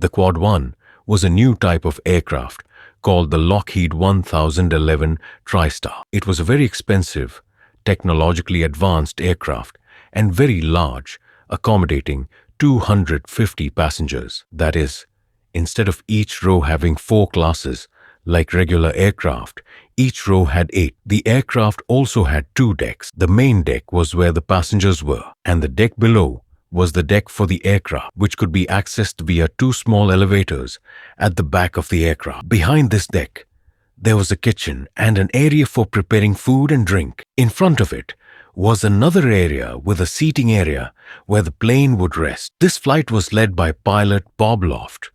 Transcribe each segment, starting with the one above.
The Quad 1 was a new type of aircraft called the Lockheed 1011 TriStar. It was a very expensive, technologically advanced aircraft and very large, accommodating 250 passengers. That is, instead of each row having 4 classes, like regular aircraft, each row had 8. The aircraft also had 2 decks. The main deck was where the passengers were, and the deck below was the deck for the aircraft, which could be accessed via 2 small elevators at the back of the aircraft. Behind this deck, there was a kitchen and an area for preparing food and drink. In front of it was another area with a seating area where the plane would rest. This flight was led by pilot Bob Loft,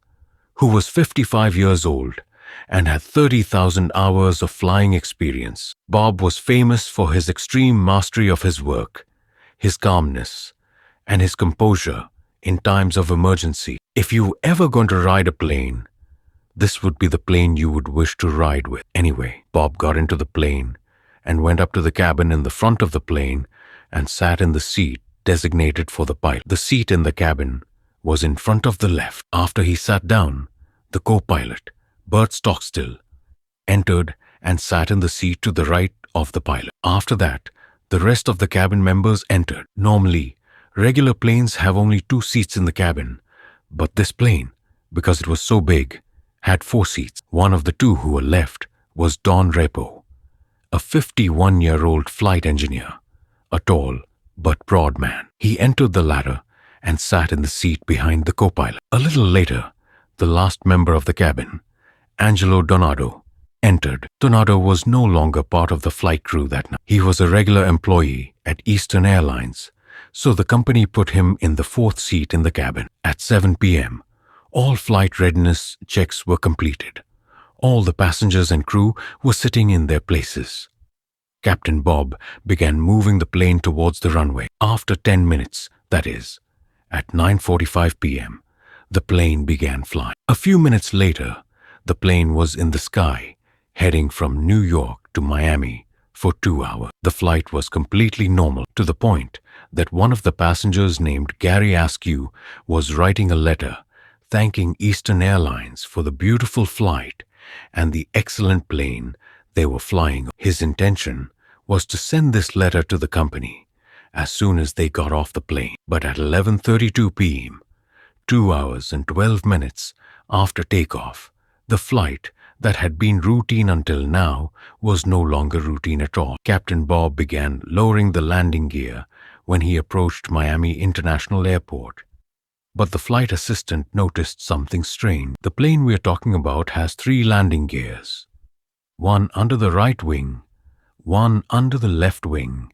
who was 55 years old and had 30,000 hours of flying experience. Bob was famous for his extreme mastery of his work, his calmness, and his composure in times of emergency. If you were ever going to ride a plane, this would be the plane you would wish to ride with. Anyway, Bob got into the plane and went up to the cabin in the front of the plane and sat in the seat designated for the pilot. The seat in the cabin was in front of the left. After he sat down, the co-pilot, Bert Stockstill, entered and sat in the seat to the right of the pilot. After that, the rest of the cabin members entered. Normally, regular planes have only 2 seats in the cabin, but this plane, because it was so big, had 4 seats. One of the 2 who were left was Don Repo, a 51-year-old flight engineer, a tall but broad man. He entered the ladder and sat in the seat behind the co-pilot. A little later, the last member of the cabin, Angelo Donato, entered. Donato was no longer part of the flight crew that night. He was a regular employee at Eastern Airlines, so the company put him in the 4th seat in the cabin. At 7 p.m., all flight readiness checks were completed. All the passengers and crew were sitting in their places. Captain Bob began moving the plane towards the runway. After 10 minutes, that is, at 9:45 p.m., the plane began flying. A few minutes later, the plane was in the sky, heading from New York to Miami for 2 hours. The flight was completely normal, to the point that one of the passengers named Gary Askew was writing a letter thanking Eastern Airlines for the beautiful flight and the excellent plane they were flying. His intention was to send this letter to the company as soon as they got off the plane. But at 11:32 p.m., 2 hours and 12 minutes after takeoff, the flight that had been routine until now was no longer routine at all. Captain Bob began lowering the landing gear when he approached Miami International Airport. But the flight assistant noticed something strange. The plane we are talking about has 3 landing gears. One under the right wing, one under the left wing,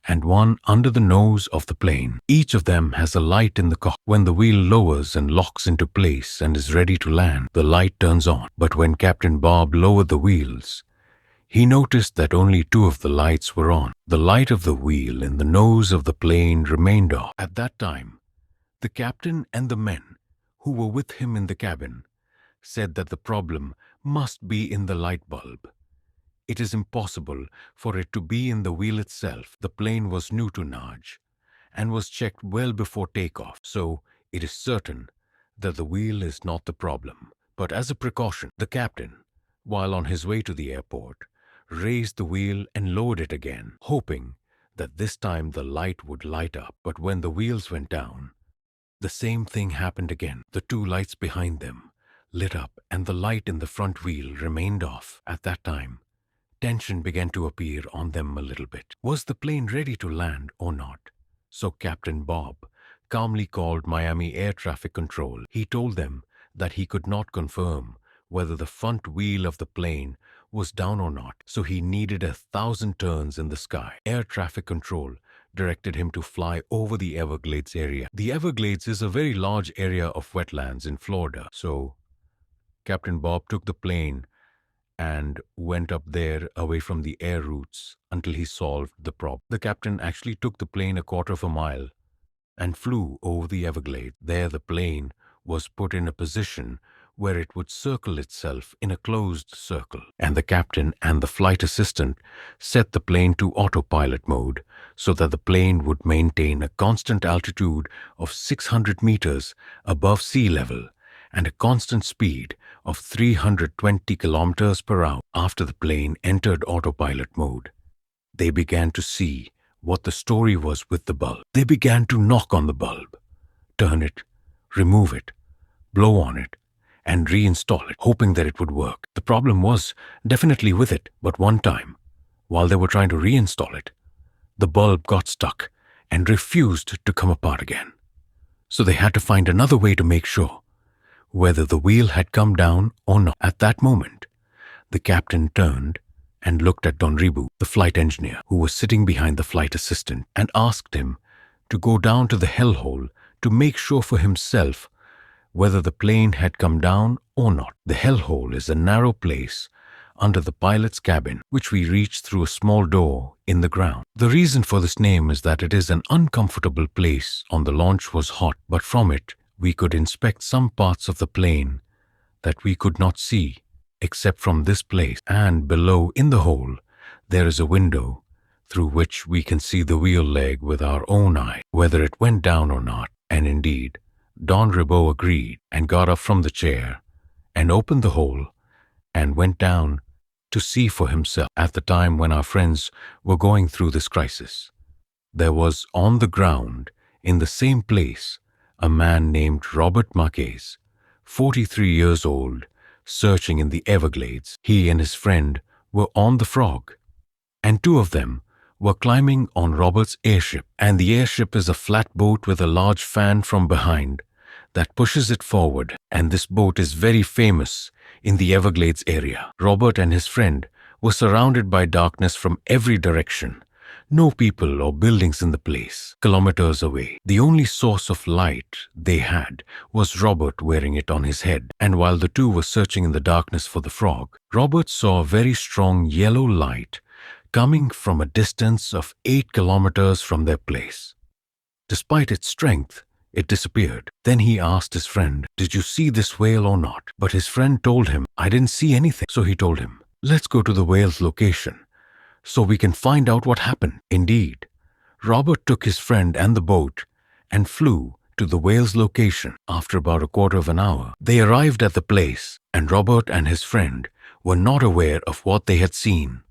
and one under the nose of the plane. Each of them has a light in the cockpit. When the wheel lowers and locks into place and is ready to land, the light turns on. But when Captain Bob lowered the wheels, he noticed that only 2 of the lights were on. The light of the wheel in the nose of the plane remained off. At that time, the captain and the men who were with him in the cabin said that the problem must be in the light bulb. It is impossible for it to be in the wheel itself. The plane was new to Naj and was checked well before takeoff, so it is certain that the wheel is not the problem. But as a precaution, the captain, while on his way to the airport, raised the wheel and lowered it again, hoping that this time the light would light up. But when the wheels went down, the same thing happened again. The 2 lights behind them lit up and the light in the front wheel remained off. At that time, tension began to appear on them a little bit. Was the plane ready to land or not? So Captain Bob calmly called Miami Air Traffic Control. He told them that he could not confirm whether the front wheel of the plane was down or not, so he needed 1,000 turns in the sky. Air Traffic Control directed him to fly over the Everglades area. The Everglades is a very large area of wetlands in Florida, so Captain Bob took the plane and went up there away from the air routes until he solved the problem. The captain actually took the plane a quarter of a mile and flew over the Everglades. There the plane was put in a position where it would circle itself in a closed circle, and the captain and the flight assistant set the plane to autopilot mode so that the plane would maintain a constant altitude of 600 meters above sea level and a constant speed of 320 kilometers per hour. After the plane entered autopilot mode, they began to see what the story was with the bulb. They began to knock on the bulb, turn it, remove it, blow on it, and reinstall it, hoping that it would work. The problem was definitely with it, but one time, while they were trying to reinstall it, the bulb got stuck and refused to come apart again. So they had to find another way to make sure whether the wheel had come down or not. At that moment, the captain turned and looked at Don Ribu, the flight engineer, who was sitting behind the flight assistant, and asked him to go down to the hellhole to make sure for himself whether the plane had come down or not. The hellhole is a narrow place under the pilot's cabin, which we reach through a small door in the ground. The reason for this name is that it is an uncomfortable place. On the launch was hot, but from it we could inspect some parts of the plane that we could not see except from this place. And below in the hole there is a window through which we can see the wheel leg with our own eye, whether it went down or not. And indeed, Don Ribaud agreed and got up from the chair and opened the hole and went down to see for himself. At the time when our friends were going through this crisis, there was on the ground in the same place a man named Robert Marquez, 43 years old, searching in the Everglades. He and his friend were on the Frog, and two of them were climbing on Robert's airship. And the airship is a flat boat with a large fan from behind that pushes it forward, and this boat is very famous in the Everglades area. Robert and his friend were surrounded by darkness from every direction. No people or buildings in the place. Kilometers away, the only source of light they had was Robert wearing it on his head. And while the two were searching in the darkness for the frog, Robert saw a very strong yellow light coming from a distance of 8 kilometers from their place. Despite its strength, it disappeared. Then he asked his friend, "Did you see this whale or not?" But his friend told him, "I didn't see anything." So he told him, "Let's go to the whale's location so we can find out what happened." Indeed, Robert took his friend and the boat and flew to the whale's location. After about a quarter of an hour, they arrived at the place, and Robert and his friend were not aware of what they had seen.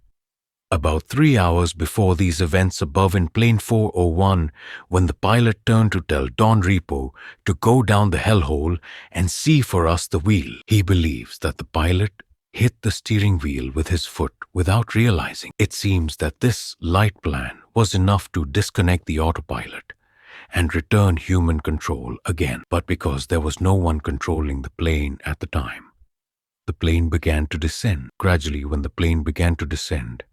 About 3 hours before these events above in plane 401, when the pilot turned to tell Don Repo to go down the hellhole and see for us the wheel, he believes that the pilot hit the steering wheel with his foot without realizing. It seems that this light plan was enough to disconnect the autopilot and return human control again. But because there was no one controlling the plane at the time, the plane began to descend. Gradually, when the plane began to descend,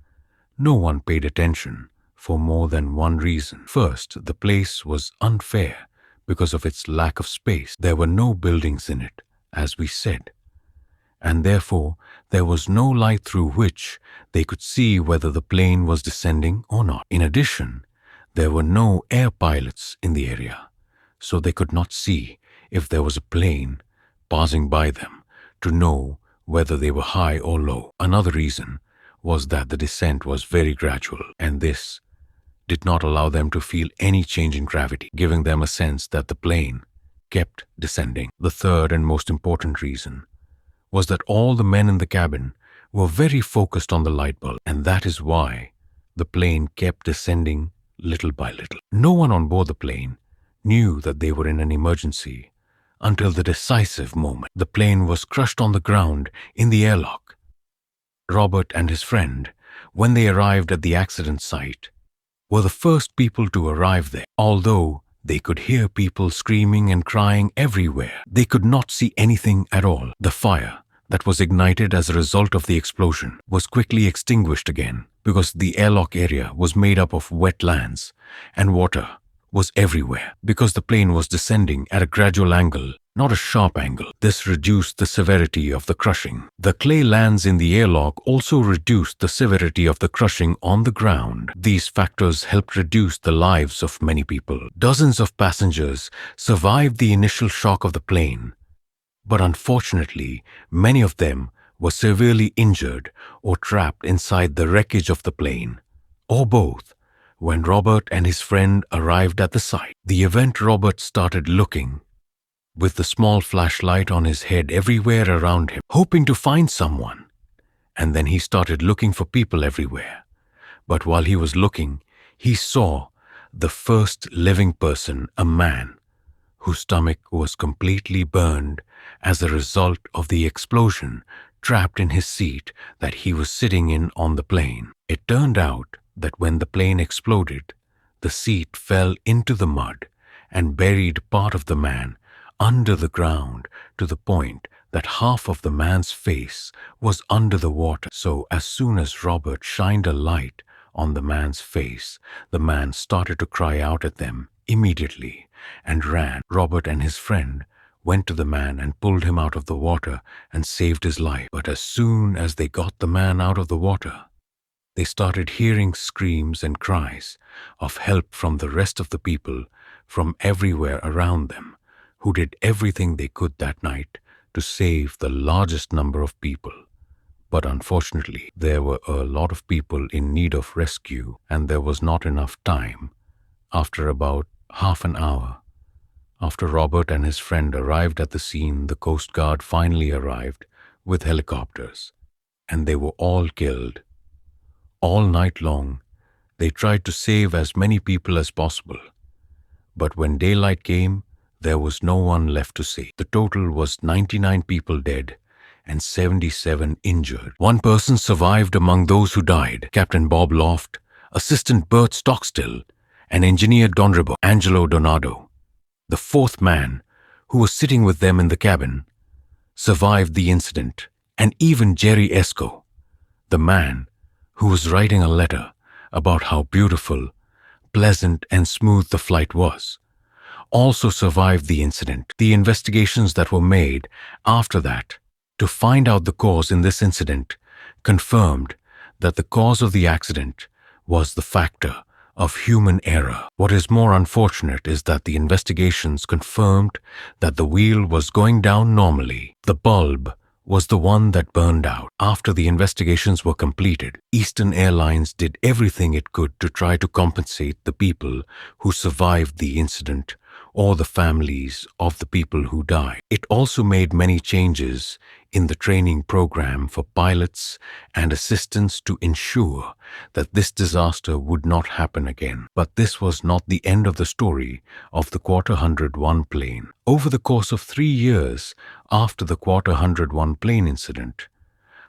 no one paid attention for more than one reason. First, the place was unfair because of its lack of space. There were no buildings in it, as we said, and therefore there was no light through which they could see whether the plane was descending or not. In addition, there were no air pilots in the area, so they could not see if there was a plane passing by them to know whether they were high or low. Another reason was that the descent was very gradual, and this did not allow them to feel any change in gravity, giving them a sense that the plane kept descending. The third and most important reason was that all the men in the cabin were very focused on the light bulb, and that is why the plane kept descending little by little. No one on board the plane knew that they were in an emergency until the decisive moment. The plane was crushed on the ground in the airlock. Robert and his friend, when they arrived at the accident site, were the first people to arrive there. Although they could hear people screaming and crying everywhere, they could not see anything at all. The fire that was ignited as a result of the explosion was quickly extinguished again because the airlock area was made up of wetlands and water was everywhere. Because the plane was descending at a gradual angle, not a sharp angle, this reduced the severity of the crushing. The clay lands in the airlock also reduced the severity of the crushing on the ground. These factors helped reduce the lives of many people. Dozens of passengers survived the initial shock of the plane, but unfortunately, many of them were severely injured or trapped inside the wreckage of the plane, or both. When Robert and his friend arrived at the site, the event Robert started looking with the small flashlight on his head everywhere around him, hoping to find someone. And then he started looking for people everywhere. But while he was looking, he saw the first living person, a man, whose stomach was completely burned as a result of the explosion, trapped in his seat that he was sitting in on the plane. It turned out that when the plane exploded, the seat fell into the mud and buried part of the man under the ground to the point that half of the man's face was under the water. So as soon as Robert shined a light on the man's face, the man started to cry out at them immediately and ran. Robert and his friend went to the man and pulled him out of the water and saved his life. But as soon as they got the man out of the water, they started hearing screams and cries of help from the rest of the people from everywhere around them, who did everything they could that night to save the largest number of people. But unfortunately, there were a lot of people in need of rescue, and there was not enough time. After about half an hour, after Robert and his friend arrived at the scene, the Coast Guard finally arrived with helicopters, and they were all killed. All night long, they tried to save as many people as possible. But when daylight came, there was no one left to save. The total was 99 people dead and 77 injured. One person survived among those who died: Captain Bob Loft, Assistant Bert Stockstill, and Engineer Angelo Donato. The fourth man, who was sitting with them in the cabin, survived the incident, and even Jerry Esco, the man who was writing a letter about how beautiful, pleasant, and smooth the flight was, also survived the incident. The investigations that were made after that to find out the cause in this incident confirmed that the cause of the accident was the factor of human error. What is more unfortunate is that the investigations confirmed that the wheel was going down normally. The bulb was the one that burned out. After the investigations were completed, Eastern Airlines did everything it could to try to compensate the people who survived the incident or the families of the people who died. It also made many changes in the training program for pilots and assistants to ensure that this disaster would not happen again. But this was not the end of the story of the Quarter 101 plane. Over the course of 3 years after the Quarter 101 plane incident,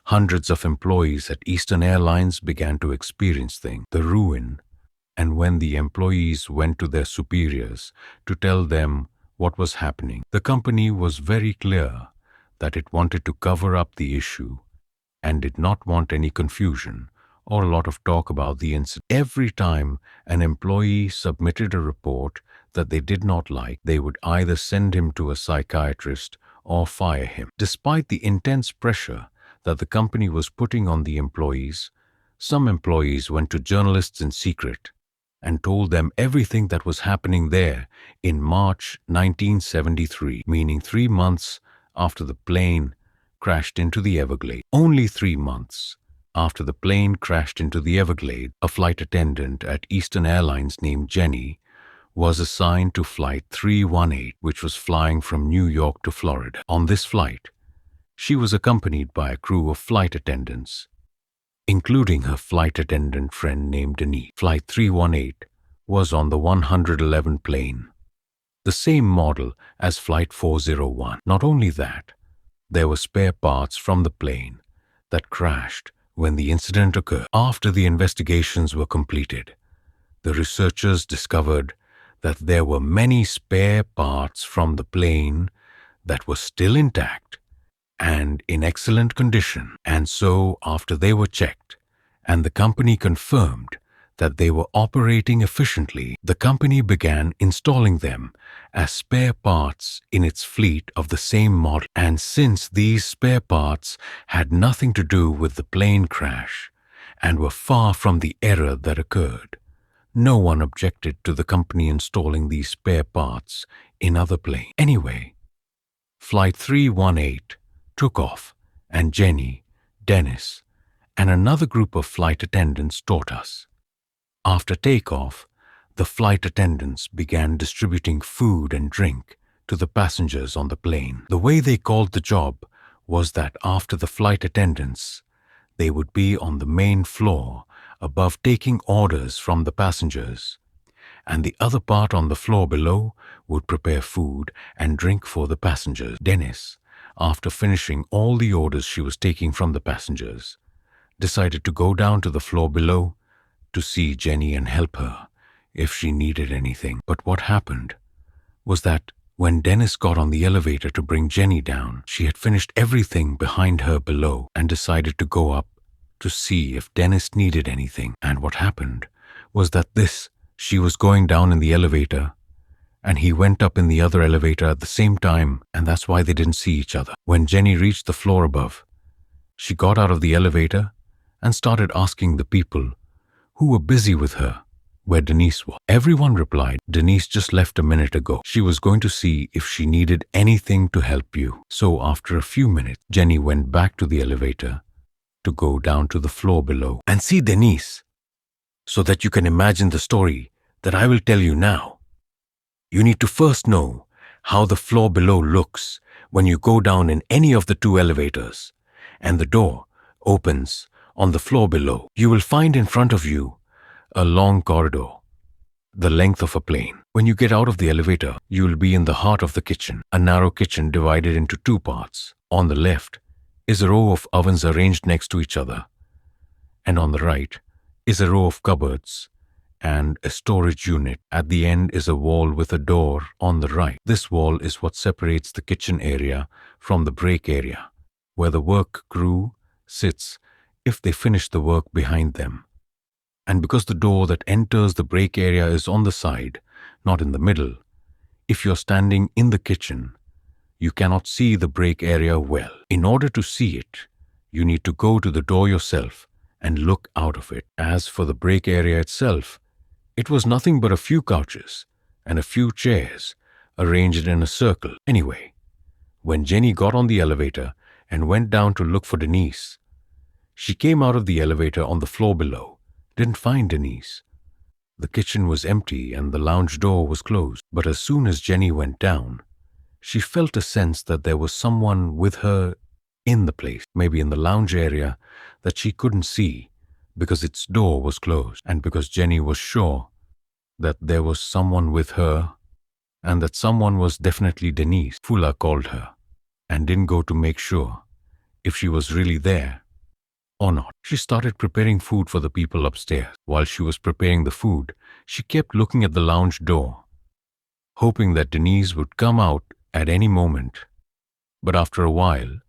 hundreds of employees at Eastern Airlines began to experience the ruin. And when the employees went to their superiors to tell them what was happening, the company was very clear that it wanted to cover up the issue and did not want any confusion or a lot of talk about the incident. Every time an employee submitted a report that they did not like, they would either send him to a psychiatrist or fire him. Despite the intense pressure that the company was putting on the employees, some employees went to journalists in secret and told them everything that was happening there in March 1973, meaning 3 months after the plane crashed into the Everglades. Only 3 months after the plane crashed into the Everglades, a flight attendant at Eastern Airlines named Jenny was assigned to Flight 318, which was flying from New York to Florida. On this flight, she was accompanied by a crew of flight attendants, including her flight attendant friend named Denise. Flight 318 was on the 111 plane, the same model as Flight 401. Not only that, there were spare parts from the plane that crashed when the incident occurred. After the investigations were completed, the researchers discovered that there were many spare parts from the plane that were still intact and in excellent condition. And so, after they were checked and the company confirmed that they were operating efficiently, the company began installing them as spare parts in its fleet of the same model. And since these spare parts had nothing to do with the plane crash and were far from the error that occurred, no one objected to the company installing these spare parts in other planes. Anyway, Flight 318 took off, and Jenny, Dennis, and another group of flight attendants taught us. After takeoff, the flight attendants began distributing food and drink to the passengers on the plane. The way they called the job was that after the flight attendants, they would be on the main floor above taking orders from the passengers, and the other part on the floor below would prepare food and drink for the passengers. Dennis, after finishing all the orders she was taking from the passengers, decided to go down to the floor below to see Jenny and help her if she needed anything. But what happened was that when Dennis got on the elevator to bring Jenny down, she had finished everything behind her below and decided to go up to see if Dennis needed anything. And what happened was that she was going down in the elevator and he went up in the other elevator at the same time, and that's why they didn't see each other. When Jenny reached the floor above, she got out of the elevator and started asking the people who were busy with her where Denise was. Everyone replied, "Denise just left a minute ago. She was going to see if she needed anything to help you." So after a few minutes, Jenny went back to the elevator to go down to the floor below and see Denise, so that you can imagine the story that I will tell you now. You need to first know how the floor below looks when you go down in any of the two elevators and the door opens on the floor below. You will find in front of you a long corridor, the length of a plane. When you get out of the elevator, you will be in the heart of the kitchen, a narrow kitchen divided into two parts. On the left is a row of ovens arranged next to each other, and on the right is a row of cupboards and a storage unit. At the end is a wall with a door on the right. This wall is what separates the kitchen area from the break area, where the work crew sits if they finish the work behind them. And because the door that enters the break area is on the side, not in the middle, if you're standing in the kitchen, you cannot see the break area well. In order to see it, you need to go to the door yourself and look out of it. As for the break area itself, it was nothing but a few couches and a few chairs arranged in a circle. Anyway, when Jenny got on the elevator and went down to look for Denise, she came out of the elevator on the floor below, didn't find Denise. The kitchen was empty and the lounge door was closed. But as soon as Jenny went down, she felt a sense that there was someone with her in the place, maybe in the lounge area that she couldn't see because its door was closed. And because Jenny was sure that there was someone with her and that someone was definitely Denise, Fula called her and didn't go to make sure if she was really there or not. She started preparing food for the people upstairs. While she was preparing the food, she kept looking at the lounge door, hoping that Denise would come out at any moment. But after a while,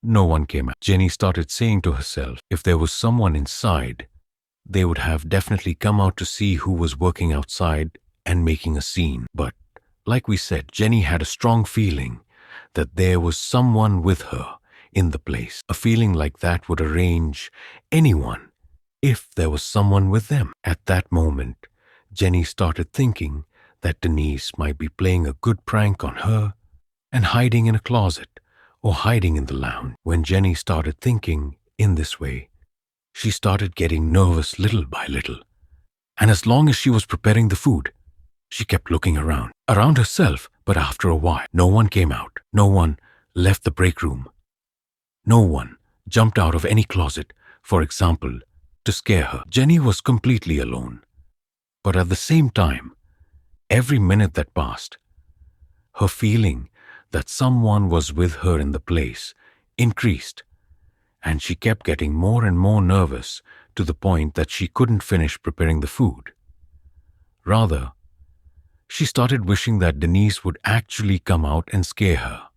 no one came out. Jenny started saying to herself, if there was someone inside, they would have definitely come out to see who was working outside and making a scene. But, like we said, Jenny had a strong feeling that there was someone with her in the place. A feeling like that would arrange anyone if there was someone with them. At that moment, Jenny started thinking that Denise might be playing a good prank on her and hiding in a closet or hiding in the lounge. When Jenny started thinking in this way, she started getting nervous little by little. And as long as she was preparing the food, she kept looking around herself. But after a while, no one came out. No one left the break room. No one jumped out of any closet, for example, to scare her. Jenny was completely alone. But at the same time, every minute that passed, her feeling that someone was with her in the place increased, and she kept getting more and more nervous to the point that she couldn't finish preparing the food. Rather, she started wishing that Denise would actually come out and scare her,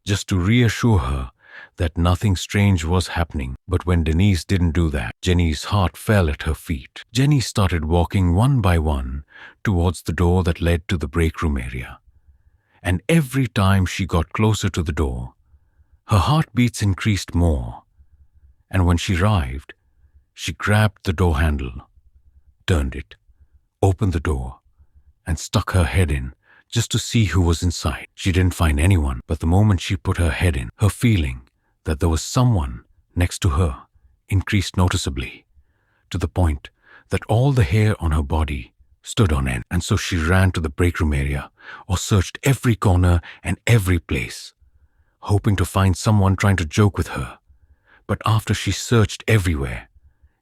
just to reassure her that nothing strange was happening. But when Denise didn't do that, Jenny's heart fell at her feet. Jenny started walking one by one towards the door that led to the break room area. And every time she got closer to the door, her heartbeats increased more. And when she arrived, she grabbed the door handle, turned it, opened the door, and stuck her head in just to see who was inside. She didn't find anyone, but the moment she put her head in, her feeling that there was someone next to her increased noticeably, to the point that all the hair on her body stood on end, and so she ran to the break room area or searched every corner and every place, hoping to find someone trying to joke with her. But after she searched everywhere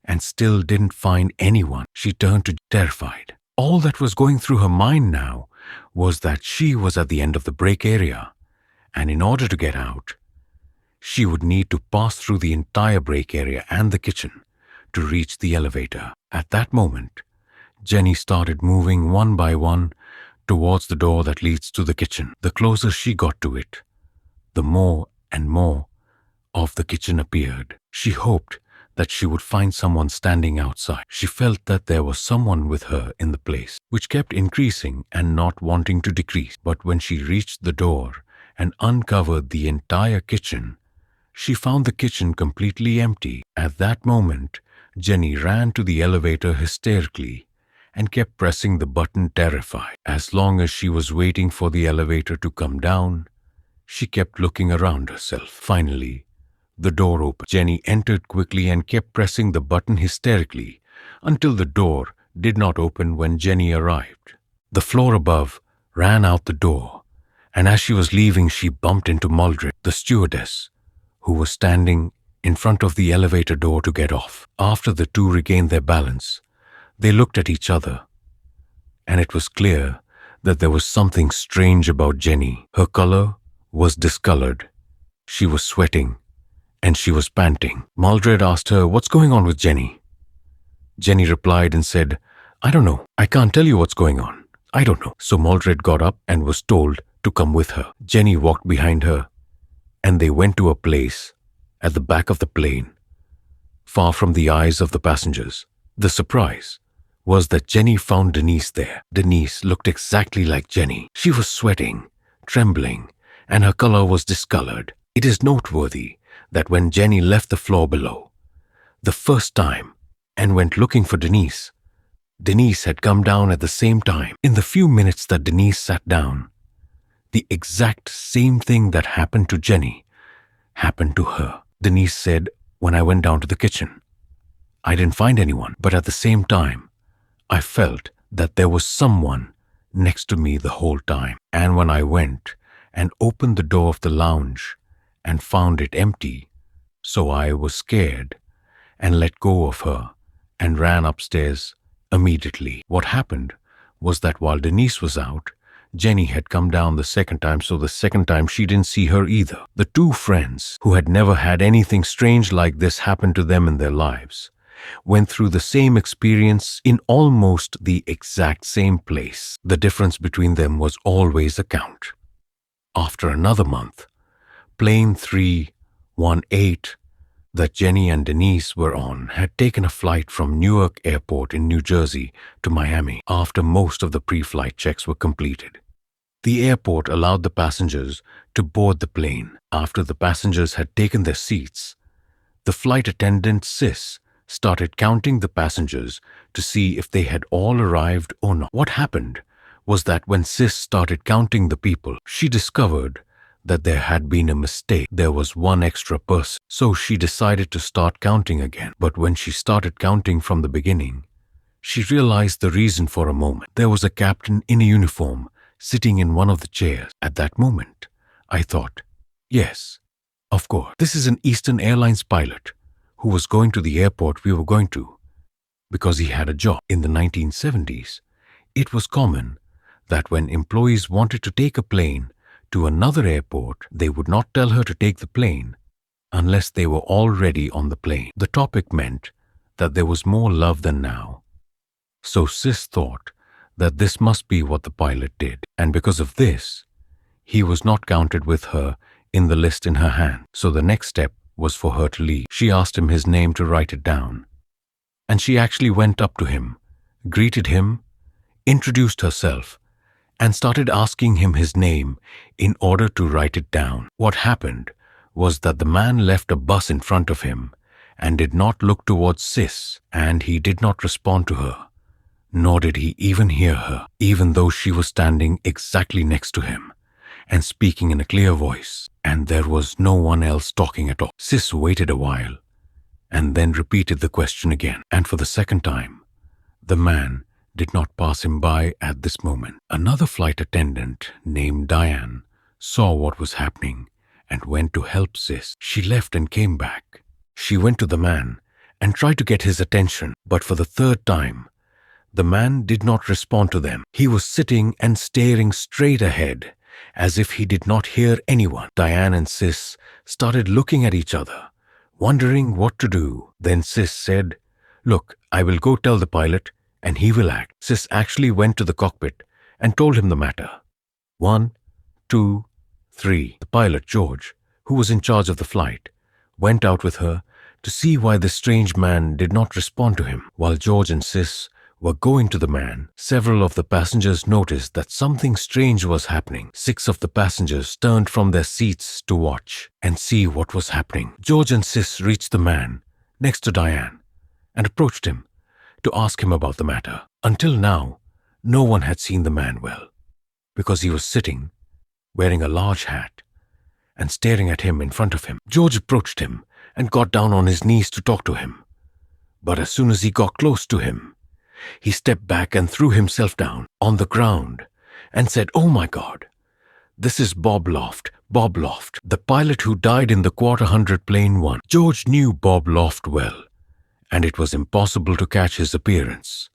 and still didn't find anyone, she turned to terrified. All that was going through her mind now was that she was at the end of the break area, and in order to get out, she would need to pass through the entire break area and the kitchen to reach the elevator. At that moment, Jenny started moving one by one towards the door that leads to the kitchen. The closer she got to it, the more and more of the kitchen appeared. She hoped that she would find someone standing outside. She felt that there was someone with her in the place, which kept increasing and not wanting to decrease. But when she reached the door and uncovered the entire kitchen, she found the kitchen completely empty. At that moment, Jenny ran to the elevator hysterically and kept pressing the button terrified. As long as she was waiting for the elevator to come down, she kept looking around herself. Finally, the door opened. Jenny entered quickly and kept pressing the button hysterically until the door did not open when Jenny arrived. The floor above ran out the door, and as she was leaving, she bumped into Mildred, the stewardess, who was standing in front of the elevator door to get off. After the two regained their balance, they looked at each other, and it was clear that there was something strange about Jenny. Her color was discolored. She was sweating, and she was panting. Mildred asked her, "What's going on with Jenny?" Jenny replied and said, "I don't know. I can't tell you what's going on. I don't know." So Mildred got up and was told to come with her. Jenny walked behind her, and they went to a place at the back of the plane, far from the eyes of the passengers. The surprise was that Jenny found Denise there. Denise looked exactly like Jenny. She was sweating, trembling, and her color was discolored. It is noteworthy that when Jenny left the floor below the first time and went looking for Denise, Denise had come down at the same time. In the few minutes that Denise sat down, the exact same thing that happened to Jenny happened to her. Denise said, "When I went down to the kitchen, I didn't find anyone, but at the same time, I felt that there was someone next to me the whole time. And when I went and opened the door of the lounge and found it empty, so I was scared and let go of her and ran upstairs immediately." What happened was that while Denise was out, Jenny had come down the second time, so the second time she didn't see her either. The two friends, who had never had anything strange like this happen to them in their lives, went through the same experience in almost the exact same place. The difference between them was always a count. After another month, plane 318 that Jenny and Denise were on had taken a flight from Newark Airport in New Jersey to Miami after most of the pre-flight checks were completed. The airport allowed the passengers to board the plane. After the passengers had taken their seats, the flight attendant, Sis, started counting the passengers to see if they had all arrived or not. What happened was that when Sis started counting the people, she discovered that there had been a mistake. There was one extra person. So she decided to start counting again. But when she started counting from the beginning, she realized the reason for a moment. There was a captain in a uniform sitting in one of the chairs. At that moment, I thought, yes, of course, this is an Eastern Airlines pilot who was going to the airport we were going to because he had a job. In the 1970s, it was common that when employees wanted to take a plane to another airport, they would not tell her to take the plane unless they were already on the plane. The topic meant that there was more love than now. So Sis thought that this must be what the pilot did, and because of this, he was not counted with her in the list in her hand. So the next step was for her to leave. She asked him his name to write it down, and she actually went up to him, greeted him, introduced herself, and started asking him his name in order to write it down. What happened was that the man left a bus in front of him and did not look towards Sis, and he did not respond to her, nor did he even hear her, even though she was standing exactly next to him and speaking in a clear voice, and there was no one else talking at all. Sis waited a while and then repeated the question again, and for the second time, the man did not pass him by at this moment. Another flight attendant named Diane saw what was happening and went to help Sis. She left and came back. She went to the man and tried to get his attention, but for the third time, the man did not respond to them. He was sitting and staring straight ahead, as if he did not hear anyone. Diane and Sis started looking at each other, wondering what to do. Then Sis said, "Look, I will go tell the pilot and he will act." Sis actually went to the cockpit and told him the matter. 1, 2, 3. The pilot, George, who was in charge of the flight, went out with her to see why the strange man did not respond to him. While George and Sis were going to the man, several of the passengers noticed that something strange was happening. 6 of the passengers turned from their seats to watch and see what was happening. George and Sis reached the man next to Diane and approached him to ask him about the matter. Until now, no one had seen the man well, because he was sitting, wearing a large hat, and staring at him in front of him. George approached him and got down on his knees to talk to him. But as soon as he got close to him, he stepped back and threw himself down on the ground and said, "Oh my God, this is Bob Loft, the pilot who died in the Quarter 100 Plane 1. George knew Bob Loft well, and it was impossible to catch his appearance.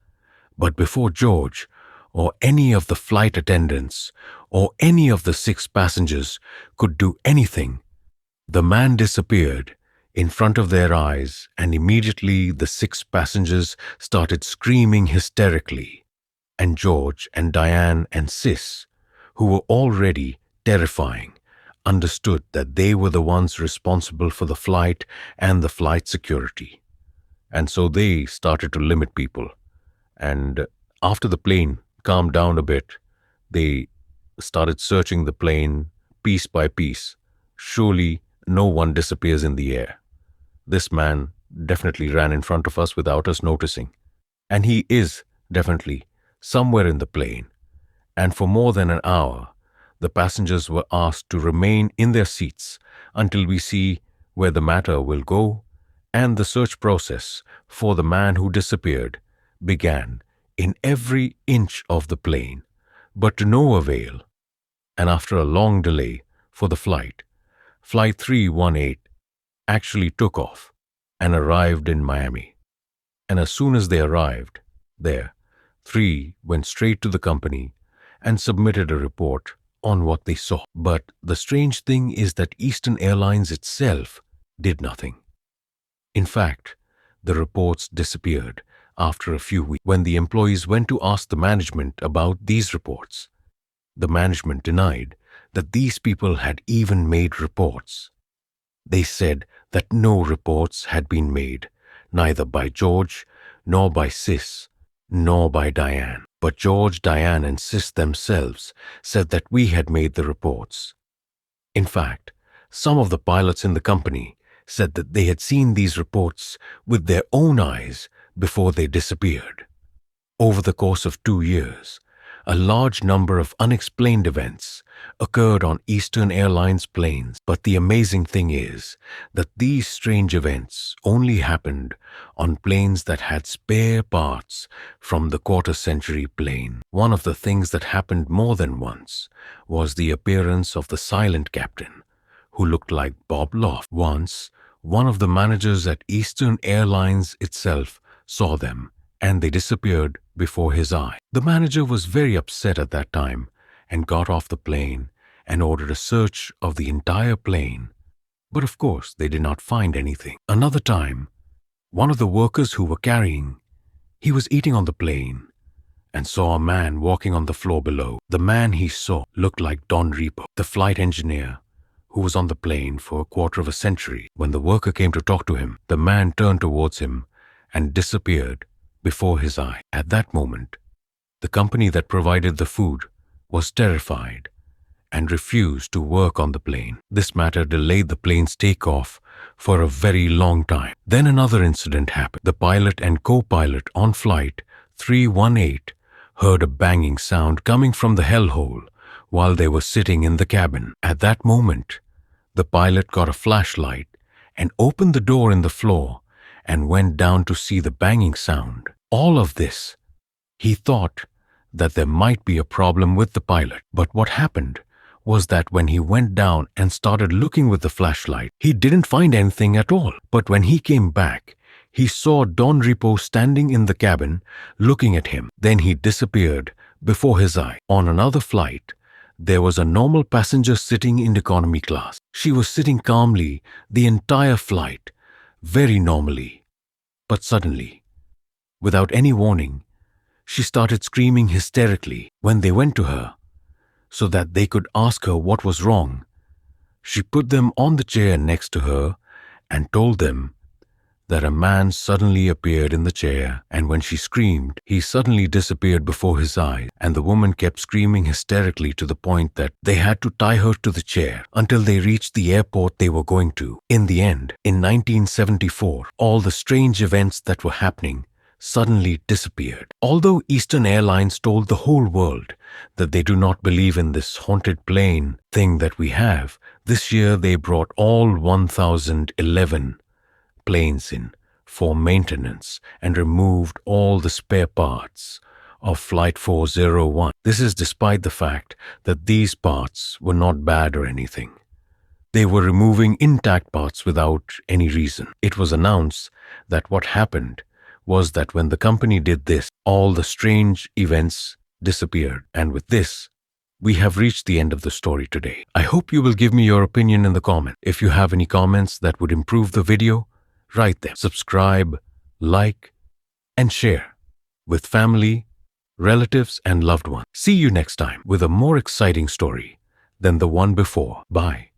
But before George or any of the flight attendants or any of the 6 passengers could do anything, the man disappeared in front of their eyes, and immediately the 6 passengers started screaming hysterically. And George and Diane and Sis, who were already terrifying, understood that they were the ones responsible for the flight and the flight security. And so they started to limit people. And after the plane calmed down a bit, they started searching the plane piece by piece. Surely no one disappears in the air. This man definitely ran in front of us without us noticing. And he is definitely somewhere in the plane. And for more than an hour, the passengers were asked to remain in their seats until we see where the matter will go, and the search process for the man who disappeared began in every inch of the plane, but to no avail. And after a long delay for the flight, Flight 318 actually took off and arrived in Miami. And as soon as they arrived there, 3 went straight to the company and submitted a report on what they saw. But the strange thing is that Eastern Airlines itself did nothing. In fact, the reports disappeared after a few weeks. When the employees went to ask the management about these reports, the management denied that these people had even made reports. They said that no reports had been made, neither by George, nor by Sis, nor by Diane. But George, Diane, and Sis themselves said that we had made the reports. In fact, some of the pilots in the company said that they had seen these reports with their own eyes before they disappeared. Over the course of 2 years, a large number of unexplained events occurred on Eastern Airlines planes. But the amazing thing is that these strange events only happened on planes that had spare parts from the quarter-century plane. One of the things that happened more than once was the appearance of the silent captain, who looked like Bob Loft. Once, one of the managers at Eastern Airlines itself saw them, and they disappeared before his eye. The manager was very upset at that time and got off the plane and ordered a search of the entire plane. But of course, they did not find anything. Another time, one of the workers who were carrying, he was eating on the plane and saw a man walking on the floor below. The man he saw looked like Don Repo, the flight engineer who was on the plane for a quarter of a century. When the worker came to talk to him, the man turned towards him and disappeared before his eye. At that moment, the company that provided the food was terrified and refused to work on the plane. This matter delayed the plane's takeoff for a very long time. Then another incident happened. The pilot and co-pilot on flight 318 heard a banging sound coming from the hellhole while they were sitting in the cabin. At that moment, the pilot got a flashlight and opened the door in the floor and went down to see the banging sound. All of this He thought that there might be a problem with the pilot. But what happened was that when he went down and started looking with the flashlight, he didn't find anything at all. But when he came back, he saw Don Ripo standing in the cabin looking at him. Then he disappeared before his eye. On another flight, there was a normal passenger sitting in economy class. She was sitting calmly the entire flight, very normally. But suddenly, without any warning, she started screaming hysterically. When they went to her so that they could ask her what was wrong, she put them on the chair next to her and told them that a man suddenly appeared in the chair, and when she screamed, he suddenly disappeared before his eyes, and the woman kept screaming hysterically to the point that they had to tie her to the chair until they reached the airport they were going to. In the end, in 1974, all the strange events that were happening suddenly disappeared. Although Eastern Airlines told the whole world that they do not believe in this haunted plane thing that we have, this year they brought all 1,011 planes in for maintenance and removed all the spare parts of Flight 401. This is despite the fact that these parts were not bad or anything. They were removing intact parts without any reason. It was announced that what happened was that when the company did this, all the strange events disappeared. And with this, we have reached the end of the story today. I hope you will give me your opinion in the comment. If you have any comments that would improve the video, write them. Subscribe, like, and share with family, relatives, and loved ones. See you next time with a more exciting story than the one before. Bye.